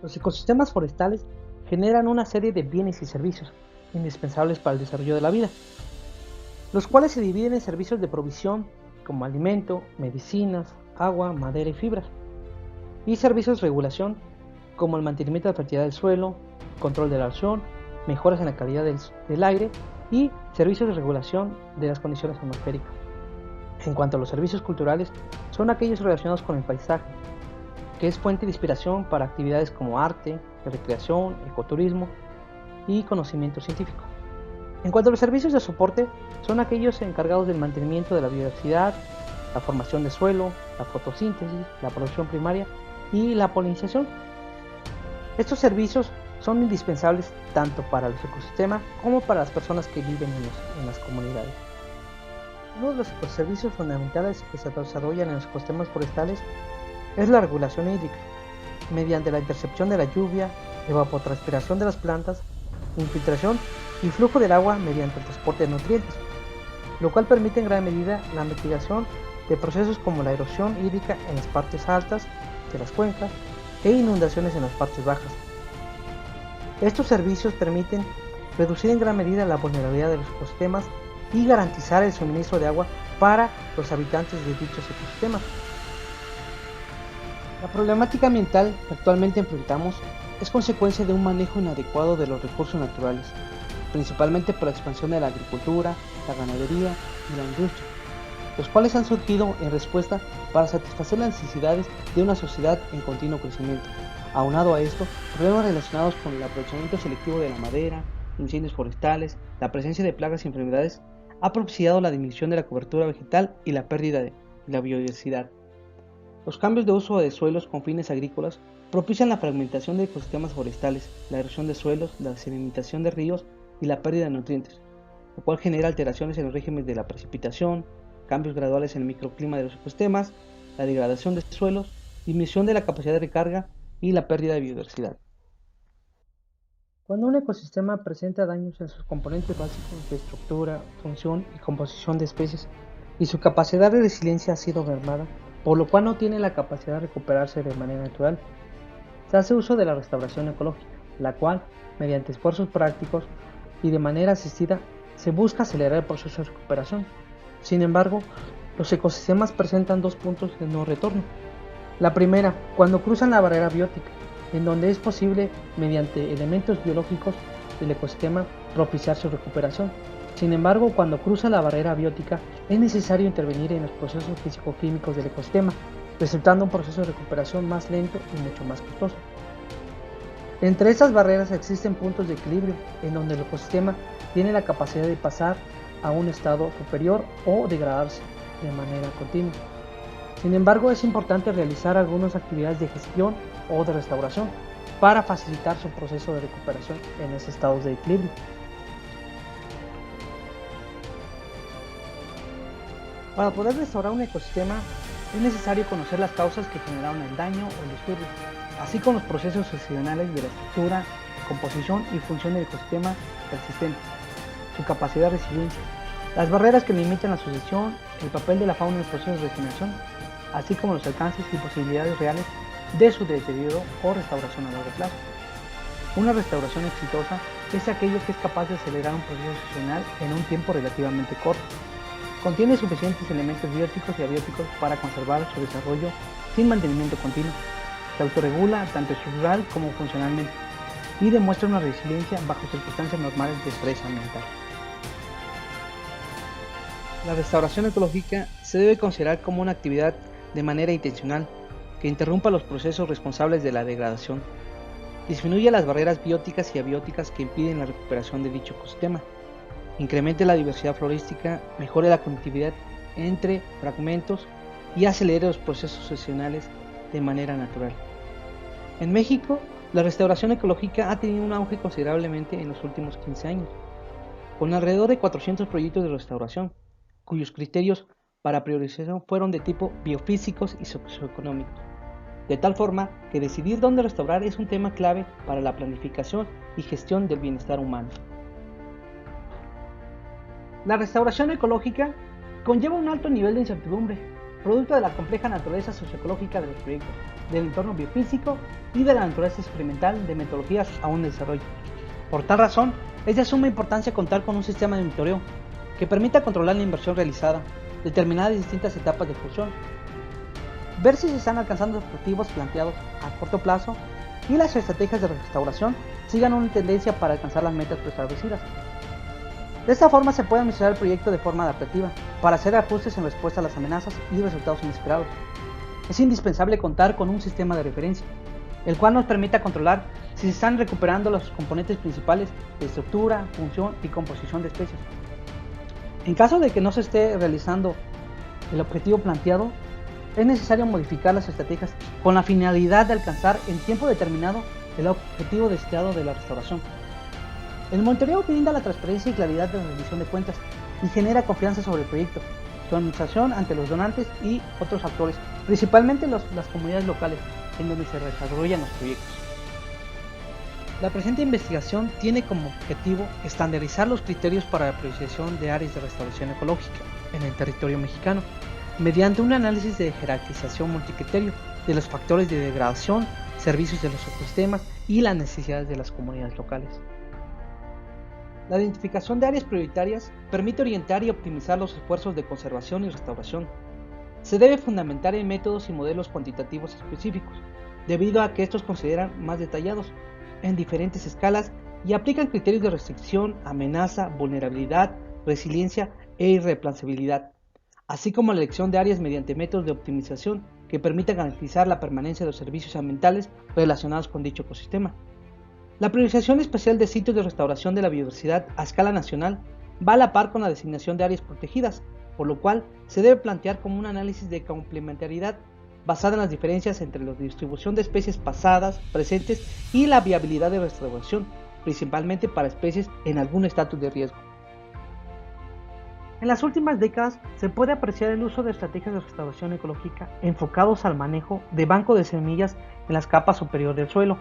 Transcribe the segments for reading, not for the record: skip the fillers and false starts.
Los ecosistemas forestales generan una serie de bienes y servicios indispensables para el desarrollo de la vida, los cuales se dividen en servicios de provisión como alimento, medicinas, agua, madera y fibras, y servicios de regulación como el mantenimiento de la fertilidad del suelo, control de la erosión, mejoras en la calidad del aire y servicios de regulación de las condiciones atmosféricas. En cuanto a los servicios culturales, son aquellos relacionados con el paisaje, que es fuente de inspiración para actividades como arte, recreación, ecoturismo y conocimiento científico. En cuanto a los servicios de soporte, son aquellos encargados del mantenimiento de la biodiversidad, la formación de suelo, la fotosíntesis, la producción primaria y la polinización. Estos servicios son indispensables tanto para los ecosistemas como para las personas que viven en las comunidades. Uno de los ecosistemas fundamentales que se desarrollan en los ecosistemas forestales es la regulación hídrica, mediante la intercepción de la lluvia, evapotranspiración de las plantas, infiltración y flujo del agua mediante el transporte de nutrientes, lo cual permite en gran medida la mitigación de procesos como la erosión hídrica en las partes altas de las cuencas e inundaciones en las partes bajas. Estos servicios permiten reducir en gran medida la vulnerabilidad de los ecosistemas y garantizar el suministro de agua para los habitantes de dichos ecosistemas. La problemática ambiental que actualmente enfrentamos es consecuencia de un manejo inadecuado de los recursos naturales, principalmente por la expansión de la agricultura, la ganadería y la industria, los cuales han surgido en respuesta para satisfacer las necesidades de una sociedad en continuo crecimiento. Aunado a esto, problemas relacionados con el aprovechamiento selectivo de la madera, incendios forestales, la presencia de plagas y enfermedades ha propiciado la disminución de la cobertura vegetal y la pérdida de la biodiversidad. Los cambios de uso de suelos con fines agrícolas propician la fragmentación de ecosistemas forestales, la erosión de suelos, la sedimentación de ríos y la pérdida de nutrientes, lo cual genera alteraciones en los regímenes de la precipitación, cambios graduales en el microclima de los ecosistemas, la degradación de suelos, disminución de la capacidad de recarga y la pérdida de biodiversidad. Cuando un ecosistema presenta daños en sus componentes básicos de estructura, función y composición de especies, y su capacidad de resiliencia ha sido mermada, por lo cual no tiene la capacidad de recuperarse de manera natural, se hace uso de la restauración ecológica, la cual, mediante esfuerzos prácticos y de manera asistida, se busca acelerar el proceso de recuperación. Sin embargo, los ecosistemas presentan dos puntos de no retorno. La primera, cuando cruzan la barrera biótica, en donde es posible, mediante elementos biológicos del ecosistema, propiciar su recuperación. Sin embargo, cuando cruza la barrera biótica, es necesario intervenir en los procesos físico-químicos del ecosistema, resultando un proceso de recuperación más lento y mucho más costoso. Entre estas barreras existen puntos de equilibrio, en donde el ecosistema tiene la capacidad de pasar a un estado superior o degradarse de manera continua. Sin embargo, es importante realizar algunas actividades de gestión o de restauración para facilitar su proceso de recuperación en esos estados de equilibrio. Para poder restaurar un ecosistema es necesario conocer las causas que generaron el daño o el disturbio, así como los procesos excepcionales de la estructura, composición y función del ecosistema persistente, su capacidad de resiliencia, las barreras que limitan la sucesión, el papel de la fauna en el proceso de regeneración, así como los alcances y posibilidades reales de su deterioro o restauración a largo plazo. Una restauración exitosa es aquello que es capaz de acelerar un proceso sucesional en un tiempo relativamente corto. Contiene suficientes elementos bióticos y abióticos para conservar su desarrollo sin mantenimiento continuo. Se autorregula tanto estructural como funcionalmente y demuestra una resiliencia bajo circunstancias normales de estrés ambiental. La restauración ecológica se debe considerar como una actividad de manera intencional que interrumpa los procesos responsables de la degradación, disminuye las barreras bióticas y abióticas que impiden la recuperación de dicho ecosistema, incremente la diversidad florística, mejore la conectividad entre fragmentos y acelere los procesos sucesionales de manera natural. En México, la restauración ecológica ha tenido un auge considerablemente en los últimos 15 años, con alrededor de 400 proyectos de restauración, cuyos criterios para priorización fueron de tipo biofísicos y socioeconómicos, de tal forma que decidir dónde restaurar es un tema clave para la planificación y gestión del bienestar humano. La restauración ecológica conlleva un alto nivel de incertidumbre, producto de la compleja naturaleza socioecológica de los proyectos, del entorno biofísico y de la naturaleza experimental de metodologías aún en desarrollo. Por tal razón, es de suma importancia contar con un sistema de monitoreo que permita controlar la inversión realizada, determinar las distintas etapas de ejecución, ver si se están alcanzando los objetivos planteados a corto plazo y las estrategias de restauración sigan una tendencia para alcanzar las metas preestablecidas. De esta forma se puede administrar el proyecto de forma adaptativa, para hacer ajustes en respuesta a las amenazas y resultados inesperados. Es indispensable contar con un sistema de referencia, el cual nos permita controlar si se están recuperando los componentes principales de estructura, función y composición de especies. En caso de que no se esté realizando el objetivo planteado, es necesario modificar las estrategias con la finalidad de alcanzar en tiempo determinado el objetivo deseado de la restauración. El monitoreo brinda la transparencia y claridad de la rendición de cuentas y genera confianza sobre el proyecto, su administración ante los donantes y otros actores, principalmente las comunidades locales en donde se desarrollan los proyectos. La presente investigación tiene como objetivo estandarizar los criterios para la priorización de áreas de restauración ecológica en el territorio mexicano, mediante un análisis de jerarquización multicriterio de los factores de degradación, servicios de los ecosistemas y las necesidades de las comunidades locales. La identificación de áreas prioritarias permite orientar y optimizar los esfuerzos de conservación y restauración. Se debe fundamentar en métodos y modelos cuantitativos específicos, debido a que estos consideran más detallados, en diferentes escalas y aplican criterios de restricción, amenaza, vulnerabilidad, resiliencia e irreemplazabilidad, así como la elección de áreas mediante métodos de optimización que permitan garantizar la permanencia de los servicios ambientales relacionados con dicho ecosistema. La priorización especial de sitios de restauración de la biodiversidad a escala nacional va a la par con la designación de áreas protegidas, por lo cual se debe plantear como un análisis de complementariedad basada en las diferencias entre la distribución de especies pasadas, presentes y la viabilidad de restauración, principalmente para especies en algún estatus de riesgo. En las últimas décadas se puede apreciar el uso de estrategias de restauración ecológica enfocados al manejo de banco de semillas en las capas superiores del suelo,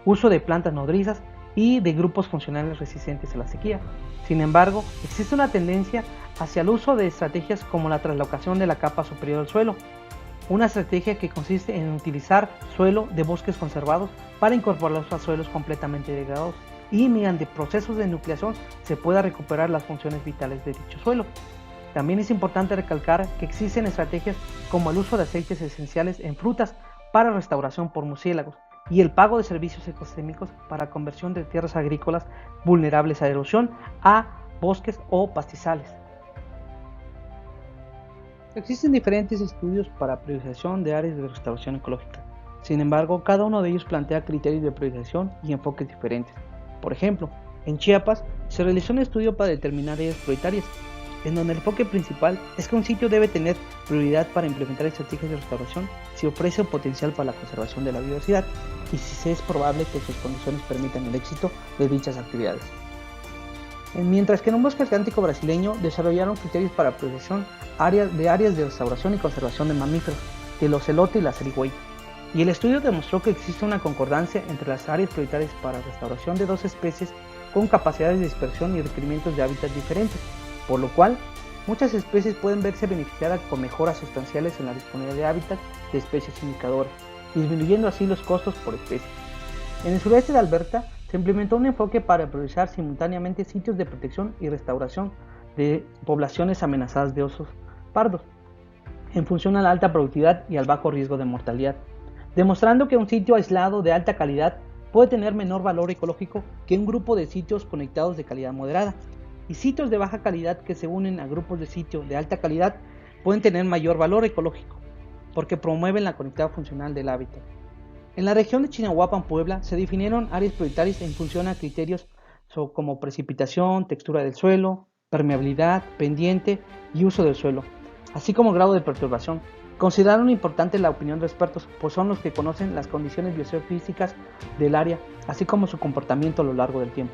uso de plantas nodrizas y de grupos funcionales resistentes a la sequía. Sin embargo, existe una tendencia hacia el uso de estrategias como la traslocación de la capa superior del suelo, una estrategia que consiste en utilizar suelo de bosques conservados para incorporarlos a suelos completamente degradados y mediante procesos de nucleación se pueda recuperar las funciones vitales de dicho suelo. También es importante recalcar que existen estrategias como el uso de aceites esenciales en frutas para restauración por murciélagos y el pago de servicios ecosistémicos para conversión de tierras agrícolas vulnerables a erosión a bosques o pastizales. Existen diferentes estudios para priorización de áreas de restauración ecológica. Sin embargo, cada uno de ellos plantea criterios de priorización y enfoques diferentes. Por ejemplo, en Chiapas se realizó un estudio para determinar áreas prioritarias, en donde el enfoque principal es que un sitio debe tener prioridad para implementar estrategias de restauración si ofrece un potencial para la conservación de la biodiversidad y si es probable que sus condiciones permitan el éxito de dichas actividades. Mientras que en un bosque atlántico brasileño desarrollaron criterios para priorización de áreas de restauración y conservación de mamíferos, del ocelote y la zarigüeya. Y el estudio demostró que existe una concordancia entre las áreas prioritarias para restauración de dos especies con capacidades de dispersión y requerimientos de hábitat diferentes, por lo cual muchas especies pueden verse beneficiadas con mejoras sustanciales en la disponibilidad de hábitat de especies indicadoras, disminuyendo así los costos por especie. En el sureste de Alberta se implementó un enfoque para priorizar simultáneamente sitios de protección y restauración de poblaciones amenazadas de osos pardos, en función a la alta productividad y al bajo riesgo de mortalidad, demostrando que un sitio aislado de alta calidad puede tener menor valor ecológico que un grupo de sitios conectados de calidad moderada, y sitios de baja calidad que se unen a grupos de sitios de alta calidad pueden tener mayor valor ecológico, porque promueven la conectividad funcional del hábitat. En la región de Chinahuapan, Puebla, se definieron áreas prioritarias en función a criterios como precipitación, textura del suelo, permeabilidad, pendiente y uso del suelo, así como grado de perturbación. Consideraron importante la opinión de expertos, pues son los que conocen las condiciones biofísicas del área, así como su comportamiento a lo largo del tiempo.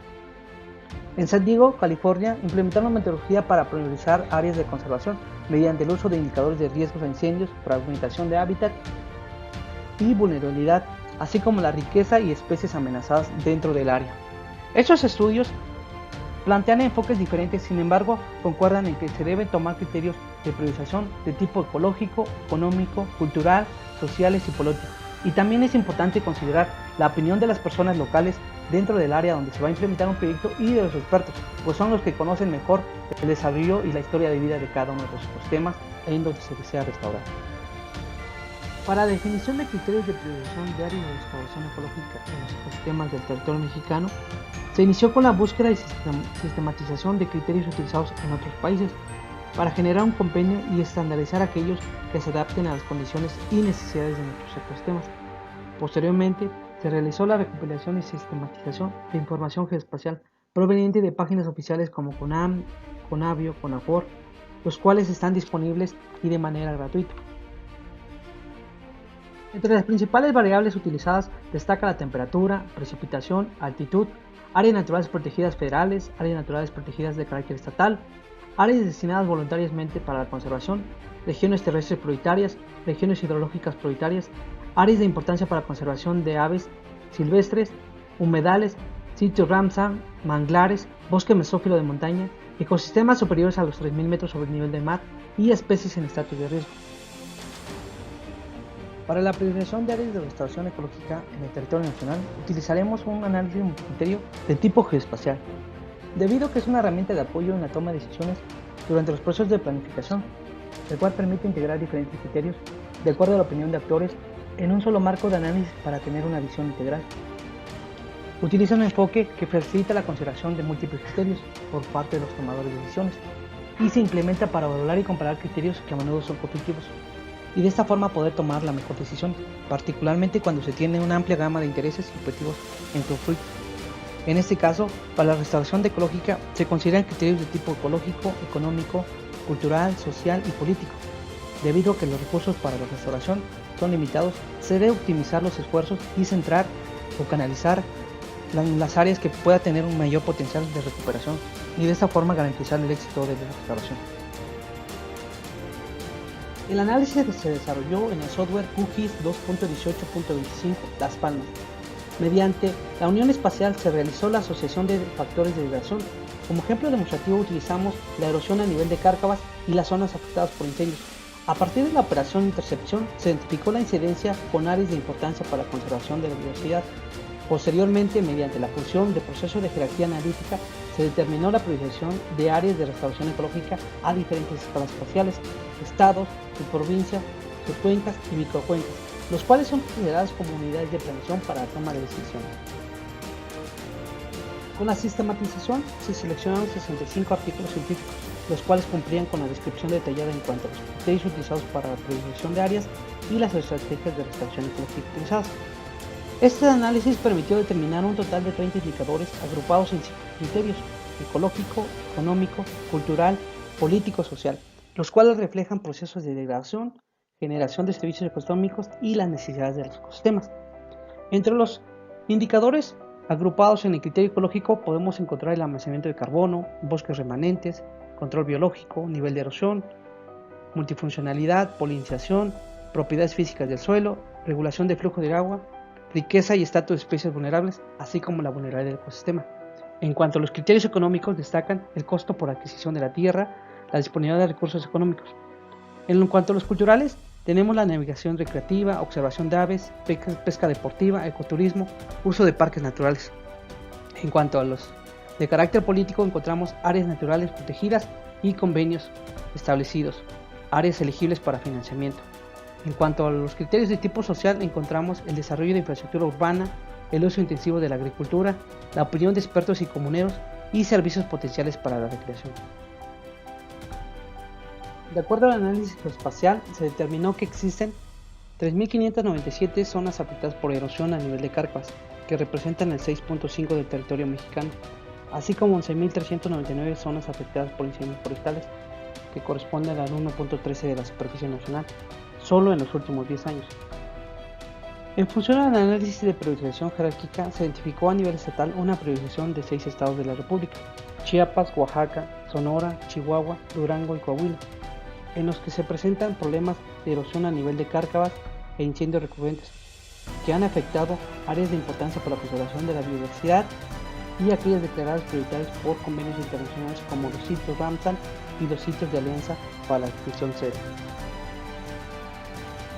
En San Diego, California, implementaron una metodología para priorizar áreas de conservación mediante el uso de indicadores de riesgos a incendios, fragmentación de hábitat y vulnerabilidad, así como la riqueza y especies amenazadas dentro del área. Estos estudios Plantean enfoques diferentes, sin embargo, concuerdan en que se deben tomar criterios de priorización de tipo ecológico, económico, cultural, sociales y políticos. Y también es importante considerar la opinión de las personas locales dentro del área donde se va a implementar un proyecto y de los expertos, pues son los que conocen mejor el desarrollo y la historia de vida de cada uno de los ecosistemas en donde se desea restaurar. Para la definición de criterios de priorización de áreas de restauración ecológica en los ecosistemas del territorio mexicano, se inició con la búsqueda y sistematización de criterios utilizados en otros países para generar un compendio y estandarizar aquellos que se adapten a las condiciones y necesidades de nuestros ecosistemas. Posteriormente, se realizó la recopilación y sistematización de información geoespacial proveniente de páginas oficiales como CONAM, CONABIO, CONAFOR, los cuales están disponibles y de manera gratuita. Entre las principales variables utilizadas destaca la temperatura, precipitación, altitud, áreas naturales protegidas federales, áreas naturales protegidas de carácter estatal, áreas destinadas voluntariamente para la conservación, regiones terrestres prioritarias, regiones hidrológicas prioritarias, áreas de importancia para la conservación de aves silvestres, humedales, sitios Ramsar, manglares, bosque mesófilo de montaña, ecosistemas superiores a los 3.000 metros sobre el nivel del mar y especies en estatus de riesgo. Para la priorización de áreas de restauración ecológica en el territorio nacional, utilizaremos un análisis multicriterio de tipo geoespacial, debido a que es una herramienta de apoyo en la toma de decisiones durante los procesos de planificación, el cual permite integrar diferentes criterios de acuerdo a la opinión de actores en un solo marco de análisis para tener una visión integral. Utiliza un enfoque que facilita la consideración de múltiples criterios por parte de los tomadores de decisiones y se implementa para valorar y comparar criterios que a menudo son conflictivos, y de esta forma poder tomar la mejor decisión, particularmente cuando se tiene una amplia gama de intereses y objetivos en conflicto. En este caso, para la restauración ecológica se consideran criterios de tipo ecológico, económico, cultural, social y político. Debido a que los recursos para la restauración son limitados, se debe optimizar los esfuerzos y centrar o canalizar en las áreas que pueda tener un mayor potencial de recuperación y de esta forma garantizar el éxito de la restauración. El análisis se desarrolló en el software QGIS 2.18.25 Las Palmas. Mediante la unión espacial se realizó la asociación de factores de degradación. Como ejemplo demostrativo utilizamos la erosión a nivel de cárcavas y las zonas afectadas por incendios. A partir de la operación de intercepción se identificó la incidencia con áreas de importancia para la conservación de la biodiversidad. Posteriormente, mediante la función de proceso de jerarquía analítica, se determinó la priorización de áreas de restauración ecológica a diferentes escalas espaciales, estados, subprovincias, subcuencas y microcuencas, los cuales son consideradas como unidades de planeación para la toma de decisiones. Con la sistematización se seleccionaron 65 artículos científicos, los cuales cumplían con la descripción detallada en cuanto a los criterios utilizados para la priorización de áreas y las estrategias de restauración ecológica utilizadas. Este análisis permitió determinar un total de 30 indicadores agrupados en 5 criterios: ecológico, económico, cultural, político, social, los cuales reflejan procesos de degradación, generación de servicios económicos y las necesidades de los ecosistemas. Entre los indicadores agrupados en el criterio ecológico podemos encontrar el almacenamiento de carbono, bosques remanentes, control biológico, nivel de erosión, multifuncionalidad, polinización, propiedades físicas del suelo, regulación de flujo de agua, riqueza y estatus de especies vulnerables, así como la vulnerabilidad del ecosistema. En cuanto a los criterios económicos, destacan el costo por adquisición de la tierra, la disponibilidad de recursos económicos. En cuanto a los culturales, tenemos la navegación recreativa, observación de aves, pesca deportiva, ecoturismo, uso de parques naturales. En cuanto a los de carácter político, encontramos áreas naturales protegidas y convenios establecidos, áreas elegibles para financiamiento. En cuanto a los criterios de tipo social, encontramos el desarrollo de infraestructura urbana, el uso intensivo de la agricultura, la opinión de expertos y comuneros y servicios potenciales para la recreación. De acuerdo al análisis geoespacial, se determinó que existen 3.597 zonas afectadas por erosión a nivel de cárcavas, que representan el 6.5% del territorio mexicano, así como 11.399 zonas afectadas por incendios forestales, que corresponden al 1.13% de la superficie nacional, solo en los últimos 10 años. En función al análisis de priorización jerárquica, se identificó a nivel estatal una priorización de 6 estados de la República: Chiapas, Oaxaca, Sonora, Chihuahua, Durango y Coahuila, en los que se presentan problemas de erosión a nivel de cárcavas e incendios recurrentes, que han afectado áreas de importancia para la conservación de la biodiversidad y aquellas declaradas prioritarias por convenios internacionales como los sitios Ramsar y los sitios de Alianza para la Extinción Cero.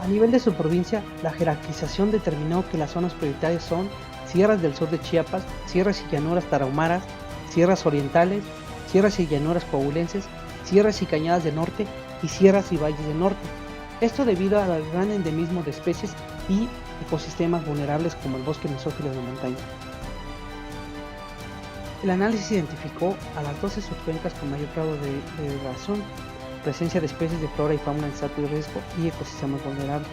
A nivel de su provincia, la jerarquización determinó que las zonas prioritarias son sierras del sur de Chiapas, sierras y llanuras tarahumaras, sierras orientales, sierras y llanuras coahuilenses, sierras y cañadas del norte y sierras y valles del norte. Esto debido al gran endemismo de especies y ecosistemas vulnerables como el bosque mesófilo de montaña. El análisis identificó a las 12 subcuencas con mayor grado de degradación, presencia de especies de flora y fauna en estatus de riesgo y ecosistemas vulnerables.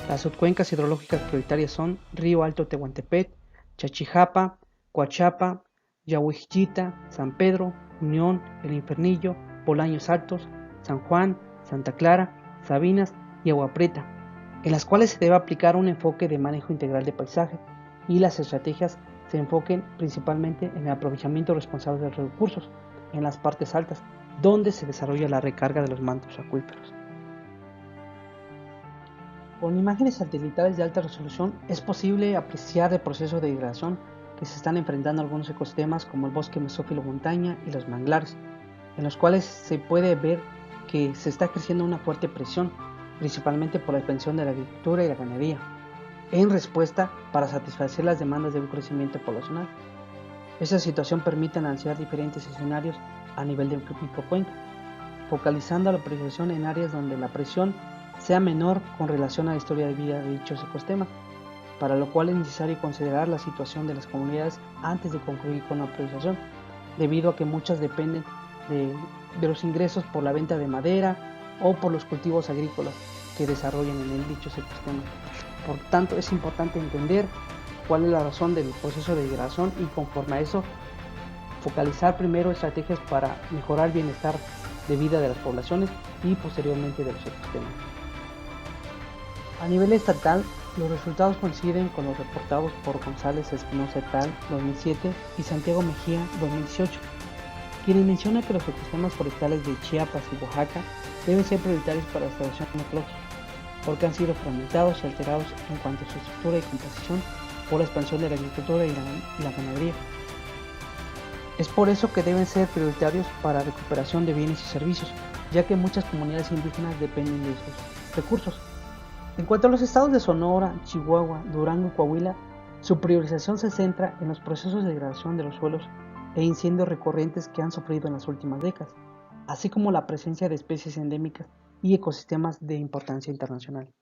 Las subcuencas hidrológicas prioritarias son Río Alto Tehuantepec, Chachijapa, Coachapa, Yahuixchita, San Pedro, Unión, El Infernillo, Bolaños Altos, San Juan, Santa Clara, Sabinas y Agua Prieta, en las cuales se debe aplicar un enfoque de manejo integral de paisaje y las estrategias se enfoquen principalmente en el aprovechamiento responsable de los recursos en las partes altas, donde se desarrolla la recarga de los mantos acuíferos. Con imágenes satelitales de alta resolución es posible apreciar el proceso de degradación que se están enfrentando algunos ecosistemas como el bosque mesófilo montaña y los manglares, en los cuales se puede ver que se está creciendo una fuerte presión, principalmente por la expansión de la agricultura y la ganadería, en respuesta para satisfacer las demandas de un crecimiento poblacional. Esta situación permite analizar diferentes escenarios a nivel de microcuenca, focalizando la priorización en áreas donde la presión sea menor con relación a la historia de vida de dichos ecosistemas, para lo cual es necesario considerar la situación de las comunidades antes de concluir con la priorización, debido a que muchas dependen de los ingresos por la venta de madera o por los cultivos agrícolas que desarrollan en dichos ecosistemas. Por tanto, es importante entender cuál es la razón del proceso de degradación y conforme a eso focalizar primero estrategias para mejorar el bienestar de vida de las poblaciones y posteriormente de los ecosistemas. A nivel estatal, los resultados coinciden con los reportados por González Espinosa et al. 2007 y Santiago Mejía 2018, quienes mencionan que los ecosistemas forestales de Chiapas y Oaxaca deben ser prioritarios para la restauración ecológica, porque han sido fragmentados y alterados en cuanto a su estructura y composición por la expansión de la agricultura y la ganadería. Es por eso que deben ser prioritarios para la recuperación de bienes y servicios, ya que muchas comunidades indígenas dependen de esos recursos. En cuanto a los estados de Sonora, Chihuahua, Durango y Coahuila, su priorización se centra en los procesos de degradación de los suelos e incendios recurrentes que han sufrido en las últimas décadas, así como la presencia de especies endémicas y ecosistemas de importancia internacional.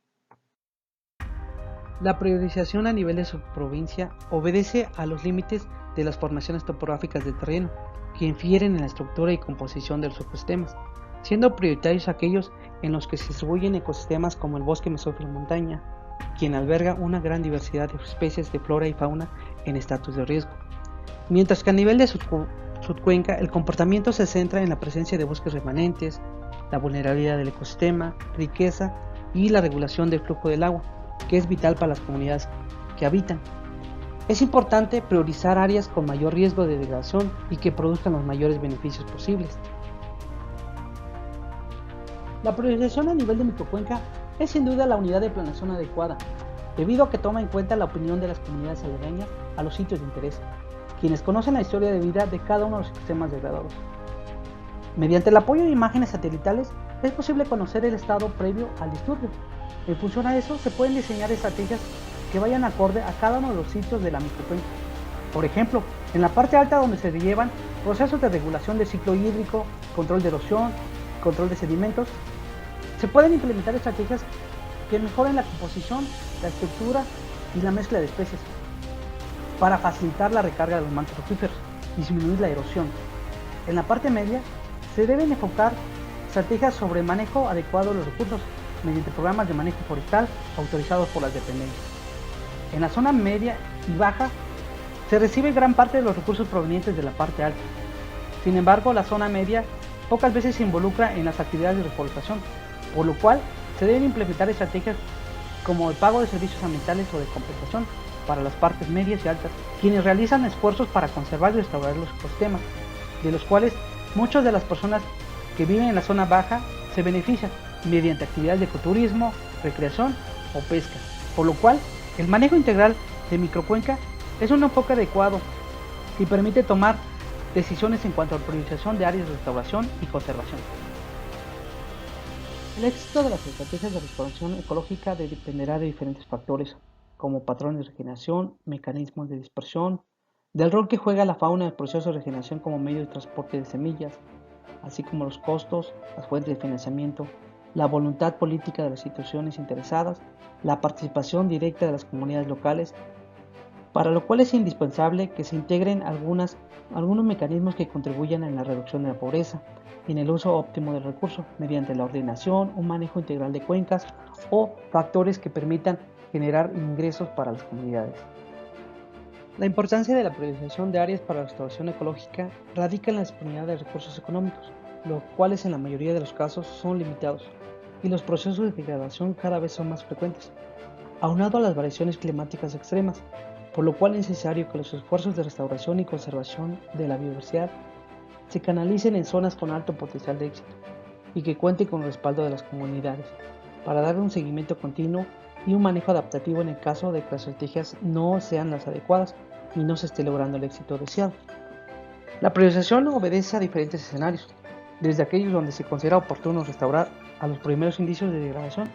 La priorización a nivel de su provincia obedece a los límites de las formaciones topográficas del terreno, que infieren en la estructura y composición de los ecosistemas, siendo prioritarios aquellos en los que se distribuyen ecosistemas como el bosque mesófilo montaña, quien alberga una gran diversidad de especies de flora y fauna en estatus de riesgo, mientras que a nivel de subcuenca el comportamiento se centra en la presencia de bosques remanentes, la vulnerabilidad del ecosistema, riqueza y la regulación del flujo del agua, que es vital para las comunidades que habitan. Es importante priorizar áreas con mayor riesgo de degradación y que produzcan los mayores beneficios posibles. La priorización a nivel de microcuenca es sin duda la unidad de planeación adecuada, debido a que toma en cuenta la opinión de las comunidades aledañas a los sitios de interés, quienes conocen la historia de vida de cada uno de los ecosistemas degradados. Mediante el apoyo de imágenes satelitales es posible conocer el estado previo al disturbio. En función a eso se pueden diseñar estrategias que vayan acorde a cada uno de los sitios de la microcuenca. Por ejemplo, en la parte alta donde se llevan procesos de regulación del ciclo hídrico, control de erosión, control de sedimentos, se pueden implementar estrategias que mejoren la composición, la estructura y la mezcla de especies para facilitar la recarga de los mantos acuíferos y disminuir la erosión. En la parte media se deben enfocar estrategias sobre manejo adecuado de los recursos mediante programas de manejo forestal autorizados por las dependencias. En la zona media y baja se recibe gran parte de los recursos provenientes de la parte alta. Sin embargo, la zona media pocas veces se involucra en las actividades de reforestación, por lo cual se deben implementar estrategias como el pago de servicios ambientales o de compensación para las partes medias y altas, quienes realizan esfuerzos para conservar y restaurar los ecosistemas, de los cuales muchas de las personas que viven en la zona baja se benefician mediante actividades de ecoturismo, recreación o pesca, por lo cual el manejo integral de microcuenca es un enfoque adecuado y permite tomar decisiones en cuanto a la priorización de áreas de restauración y conservación. El éxito de las estrategias de restauración ecológica dependerá de diferentes factores, como patrones de regeneración, mecanismos de dispersión, del rol que juega la fauna en el proceso de regeneración como medio de transporte de semillas, así como los costos, las fuentes de financiamiento, la voluntad política de las instituciones interesadas, la participación directa de las comunidades locales, para lo cual es indispensable que se integren algunos mecanismos que contribuyan en la reducción de la pobreza y en el uso óptimo del recurso, mediante la ordenación, un manejo integral de cuencas o factores que permitan generar ingresos para las comunidades. La importancia de la priorización de áreas para la restauración ecológica radica en la disponibilidad de recursos económicos, los cuales en la mayoría de los casos son limitados, y los procesos de degradación cada vez son más frecuentes, aunado a las variaciones climáticas extremas, por lo cual es necesario que los esfuerzos de restauración y conservación de la biodiversidad se canalicen en zonas con alto potencial de éxito y que cuenten con el respaldo de las comunidades, para darle un seguimiento continuo y un manejo adaptativo en el caso de que las estrategias no sean las adecuadas y no se esté logrando el éxito deseado. La priorización obedece a diferentes escenarios, desde aquellos donde se considera oportuno restaurar a los primeros indicios de degradación,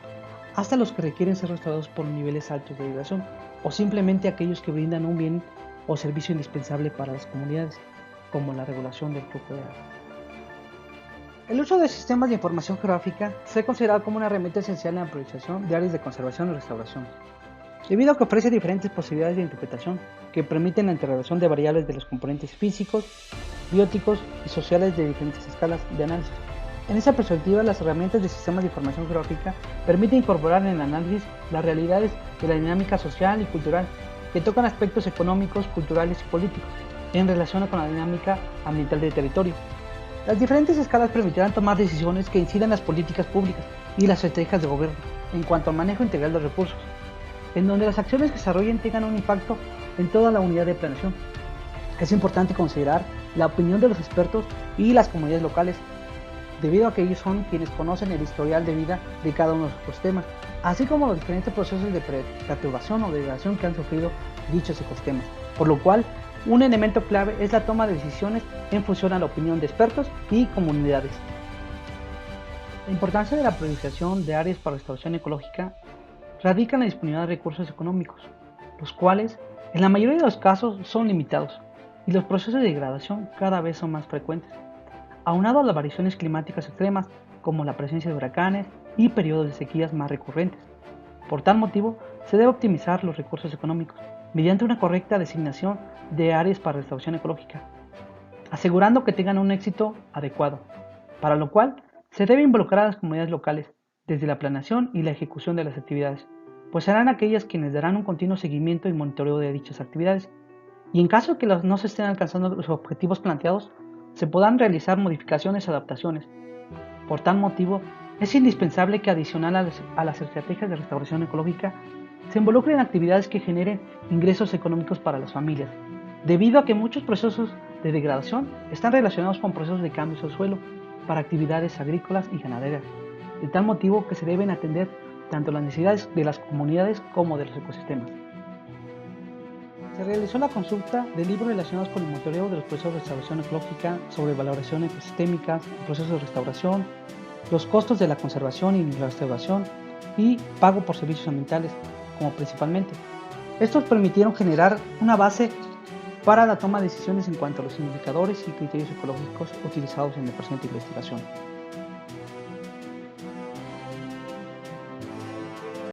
hasta los que requieren ser restaurados por niveles altos de degradación, o simplemente aquellos que brindan un bien o servicio indispensable para las comunidades, como la regulación del flujo de agua. El uso de sistemas de información geográfica se ha considerado como una herramienta esencial en la priorización de áreas de conservación y restauración, debido a que ofrece diferentes posibilidades de interpretación que permiten la interrelación de variables de los componentes físicos, bióticos y sociales de diferentes escalas de análisis. En esa perspectiva, las herramientas de sistemas de información geográfica permiten incorporar en el análisis las realidades de la dinámica social y cultural que tocan aspectos económicos, culturales y políticos en relación con la dinámica ambiental del territorio. Las diferentes escalas permitirán tomar decisiones que incidan en las políticas públicas y las estrategias de gobierno en cuanto al manejo integral de recursos, en donde las acciones que se desarrollen tengan un impacto en toda la unidad de planeación. Es importante considerar la opinión de los expertos y las comunidades locales, debido a que ellos son quienes conocen el historial de vida de cada uno de los ecosistemas, así como los diferentes procesos de perturbación o degradación que han sufrido dichos ecosistemas, por lo cual un elemento clave es la toma de decisiones en función a la opinión de expertos y comunidades. La importancia de la priorización de áreas para restauración ecológica radica en la disponibilidad de recursos económicos, los cuales en la mayoría de los casos son limitados y los procesos de degradación cada vez son más frecuentes, aunado a las variaciones climáticas extremas como la presencia de huracanes y periodos de sequías más recurrentes. Por tal motivo, se debe optimizar los recursos económicos mediante una correcta designación de áreas para restauración ecológica, asegurando que tengan un éxito adecuado, para lo cual se debe involucrar a las comunidades locales desde la planeación y la ejecución de las actividades, pues serán aquellas quienes darán un continuo seguimiento y monitoreo de dichas actividades, y en caso de que no se estén alcanzando los objetivos planteados, se podrán realizar modificaciones o adaptaciones. Por tal motivo, es indispensable que adicional a las estrategias de restauración ecológica, se involucren actividades que generen ingresos económicos para las familias, debido a que muchos procesos de degradación están relacionados con procesos de cambios al suelo para actividades agrícolas y ganaderas, de tal motivo que se deben atender tanto las necesidades de las comunidades como de los ecosistemas. Se realizó la consulta de libros relacionados con el monitoreo de los procesos de restauración ecológica, sobre valoración ecosistémica, procesos de restauración, los costos de la conservación y la restauración y pago por servicios ambientales, como principalmente. Estos permitieron generar una base para la toma de decisiones en cuanto a los indicadores y criterios ecológicos utilizados en la presente investigación.